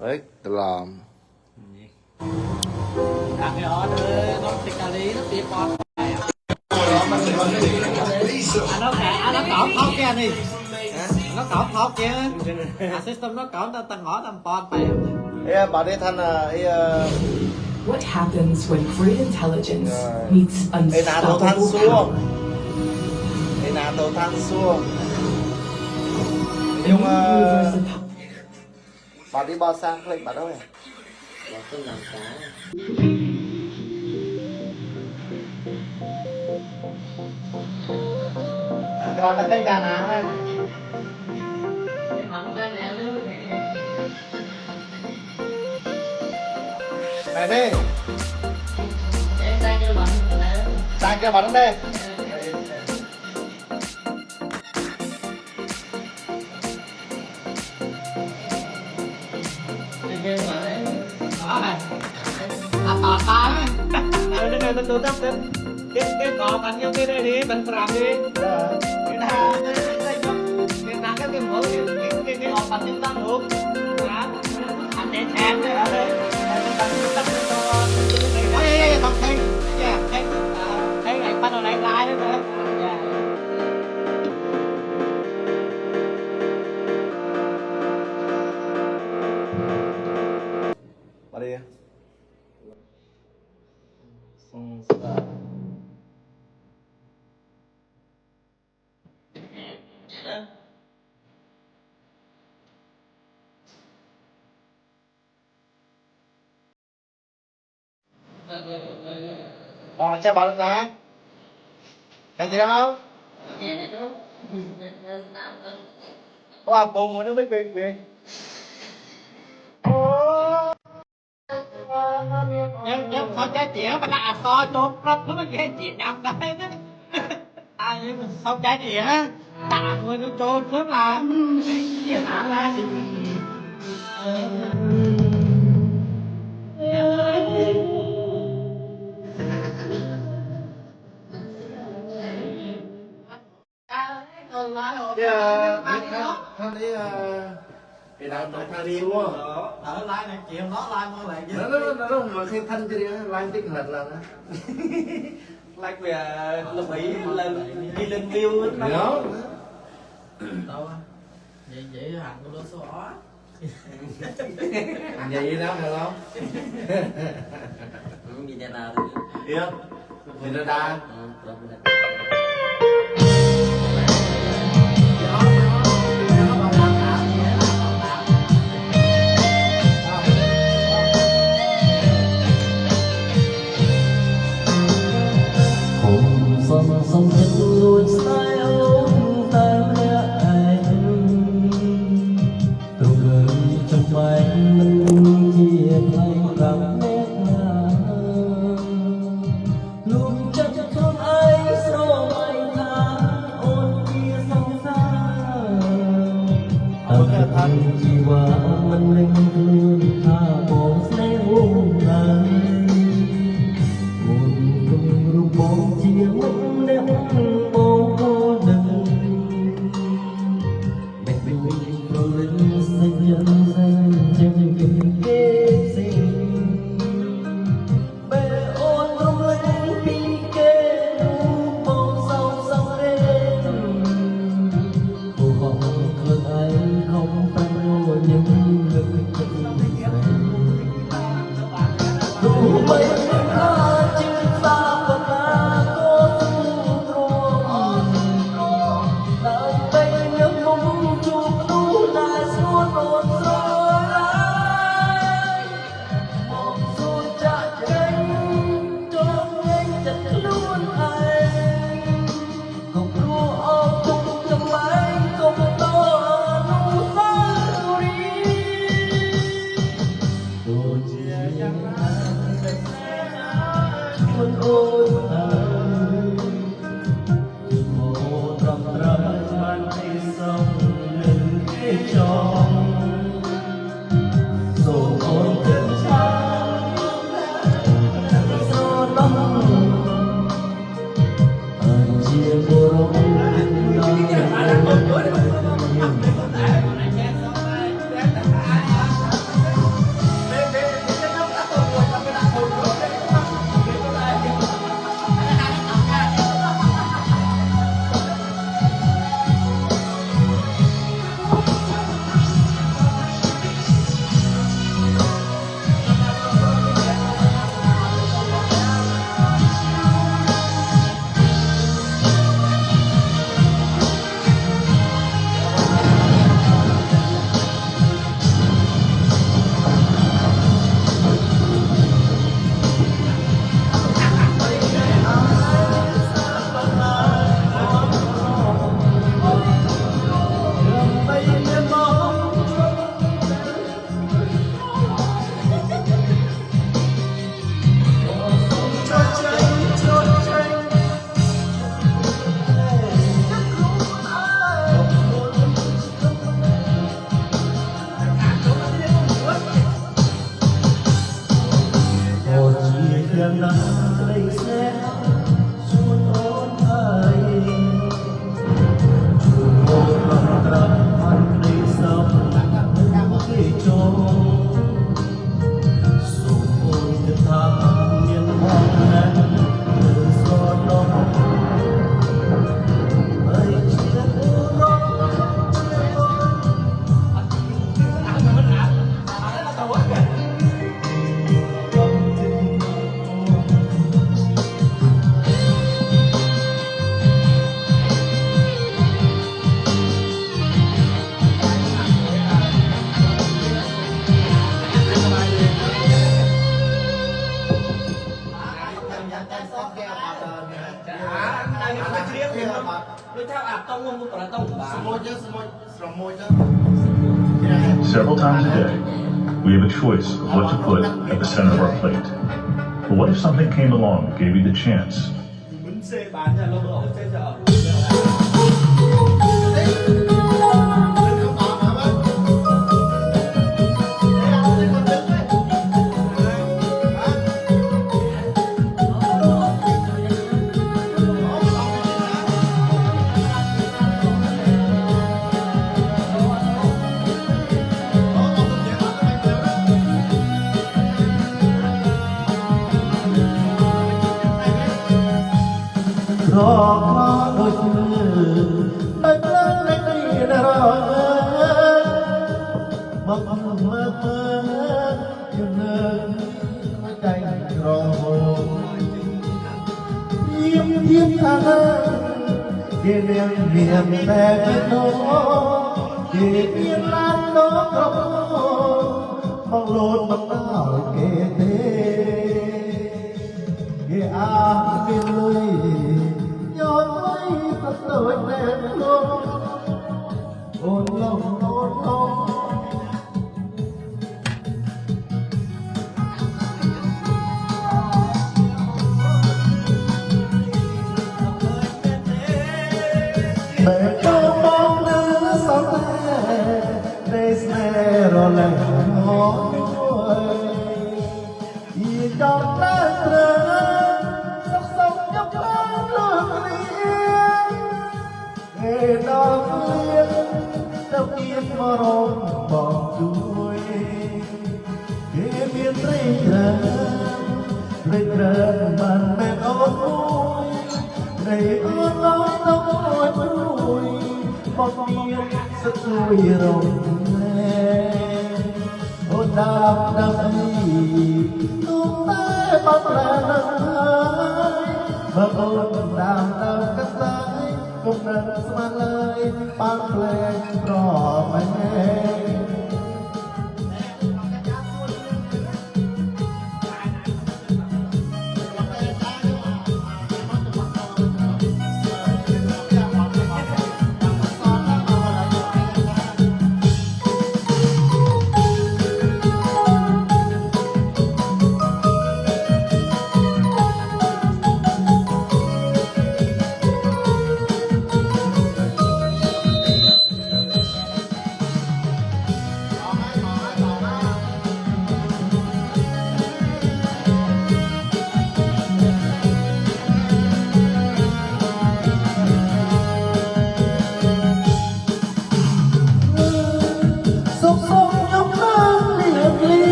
Đấy, làm nó cỏ khóc kia đi, nó cỏ khóc kia, system nó cỏ ta ngõ tầm pon phải. bà đi thân What happens when great intelligence meets unstoppable power? Nhưng bà đi bao sang lên bà đâu này? Bà không làm cá. Còn là cây gà nào đây? Này đi. Sang cho bắn đây. Tỏ ta đây này tôi tắt cái cò bắn vô cái đây đi bắn phẳng đi cái nào cái mẫu cái cò bắn chúng ta được anh để xem đấy ở đây ê không thấy thấy này bắt đầu lại lại nữa Bà đi. Xe bắn ra cái gì đâu có bùng mà nó mới về nhưng sao trái chĩa mà là so chốt rất nó ghê chuyện nằm đây đó ai mà sao trái chĩa tạ người nó chốt rất là chĩa tạ ra thì Cái nào nó thay đi mua ở lại này chiều nó lại mua lại chứ nó mà khi thanh cho đi lại tích hợp là lại về là bị đi lên view đó đâu vậy hàng của nó số ó vậy đó được không gì đây là iya nhìn nó đa Sông chân luôn sai ống tan ai từ người trong mai mình chia tay rằng nét na lúc chắc không ai số mai tha ôn kia sông xa ta thân chỉว่ามันเล่นคืนถ้าบอกแสดงวงในคนต้องรู้บอกเชียร์มันHãy subscribe cho kênh Ghiền Mì Gõ để không bỏ lỡ những video hấp dẫn Several times a day, we have a choice of what to put at the center of our plate. But what if something came along that gave you the chance?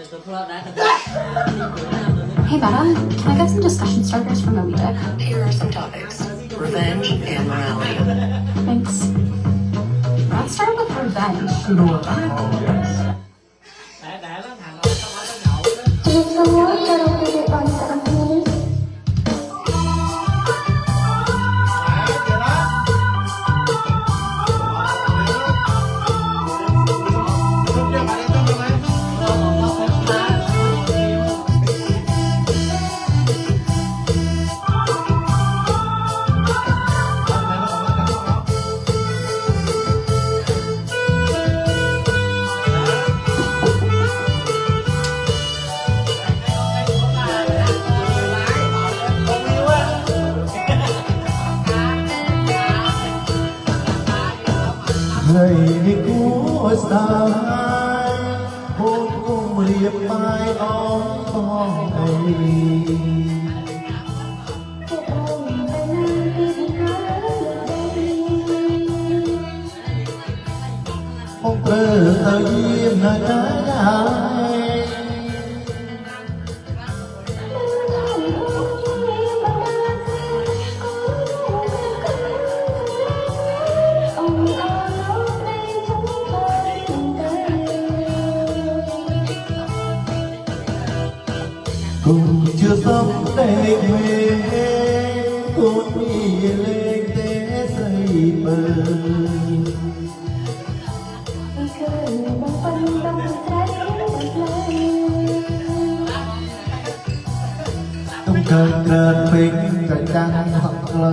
Hey Bella, can I get some discussion starters from Moby Dick? Here are some topics: revenge and morality. Thanks. Let's start with revenge. Để nó thằng nó nhậu đó. Người đi của sai hôn cùng liệp mai óng con ấy không cơ thời im là trái ai cùng chưa sống để quê cốt đi lên té xây bờ trong cơn cơn phình cạnh trăng hoặc là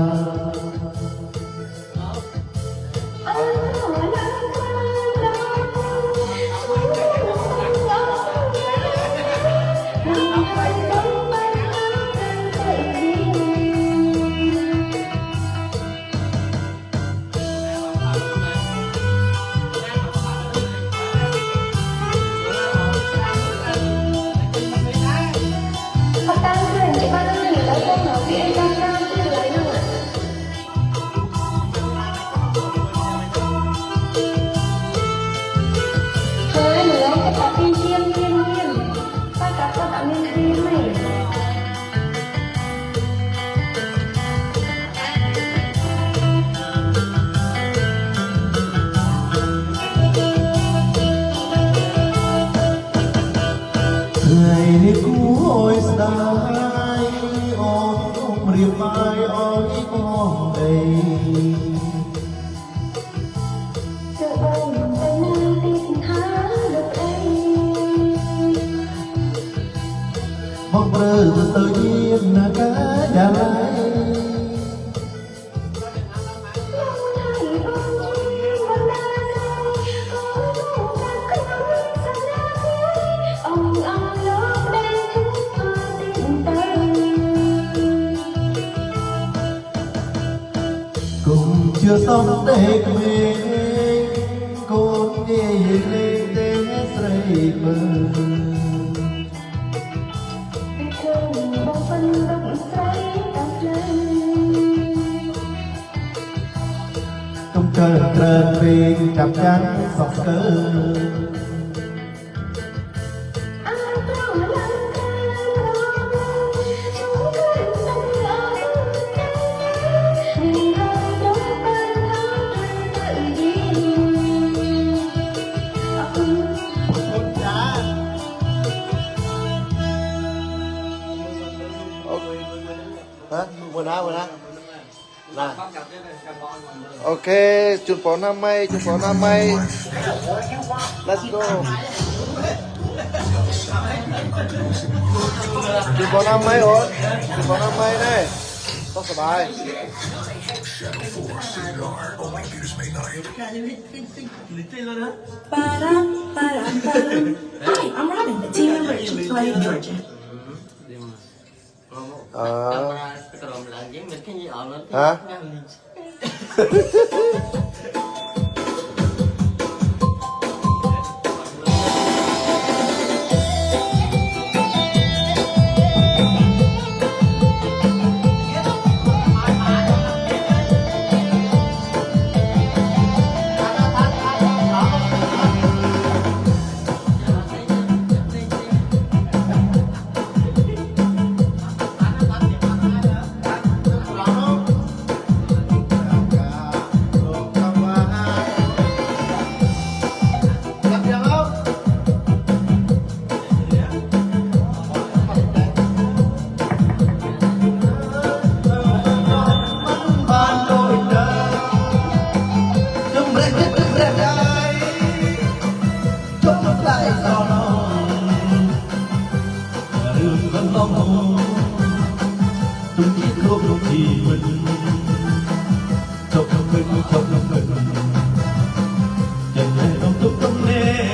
người cũ ôi sai ôm không riêng mai ôi con đây mong mơ tự nhiên là cả dài cùng chưa sống để quê con nghe lên té xây bờ trong cơn cơn phình chạm chắn sọc cơ hả? Quần áo này. Ok, chụp phó năm may. Let's go. Chụp phó năm may rồi. Chụp phó năm may này. Tóc sờ bài. Hi, I'm Robin, the team member at Chick-fil-A in Georgia. Hả? đại gió đường vẫn long tung chiếc khúc thì mình chọc mình chẳng hề đông túc đông nê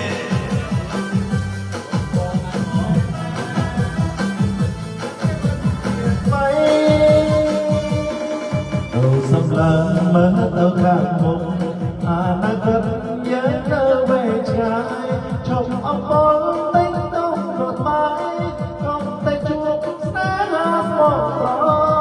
đầu sông lan mất đâu càng một cất nhớ nơ về trái trong ống bóng tinh tung đột mãi trong tay chuông sẽ hát một gió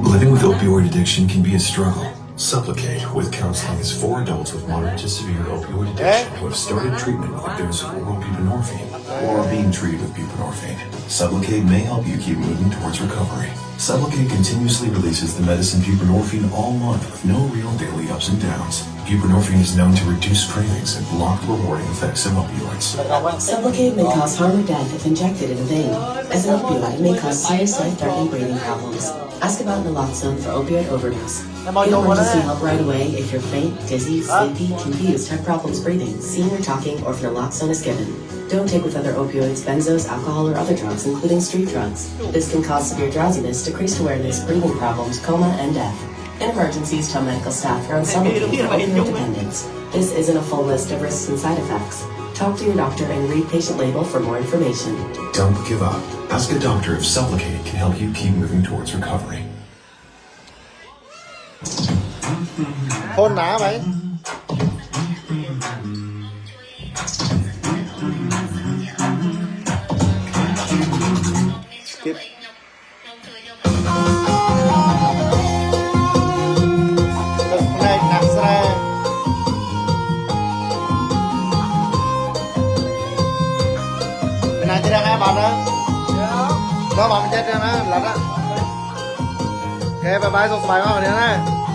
Living with opioid addiction can be a struggle. Supplicate with counseling is for adults with moderate to severe opioid addiction who have started treatment with a dose of oral buprenorphine or are being treated with buprenorphine. Supplicate may help you keep moving towards recovery. Supplicate continuously releases the medicine buprenorphine all month with no real daily ups and downs. Buprenorphine is known to reduce cravings and block the rewarding effects of opioids. Sublocade may cause harm or death if injected in a vein. As an opioid, it may cause serious life-threatening breathing problems. Ask about naloxone for opioid overdose. Get emergency help right away if you're faint, dizzy, sleepy, confused, have problems breathing, seeing or talking, or if naloxone is given. Don't take with other opioids, benzos, alcohol, or other drugs, including street drugs. This can cause severe drowsiness, decreased awareness, breathing problems, coma, and death. In emergencies, tell medical staff you're on Sublocade for opioid dependence. This isn't a full list of risks and side effects. Talk to your doctor and read patient label for more information. Don't give up. Ask a doctor if Supplicate can help you keep moving towards recovery. Hôn má mày Skip này nạp ra Bên này chỉ đang ai bạn đó Đó bạn chết ra đó lật á Ok bye bye xong bài vào đây nè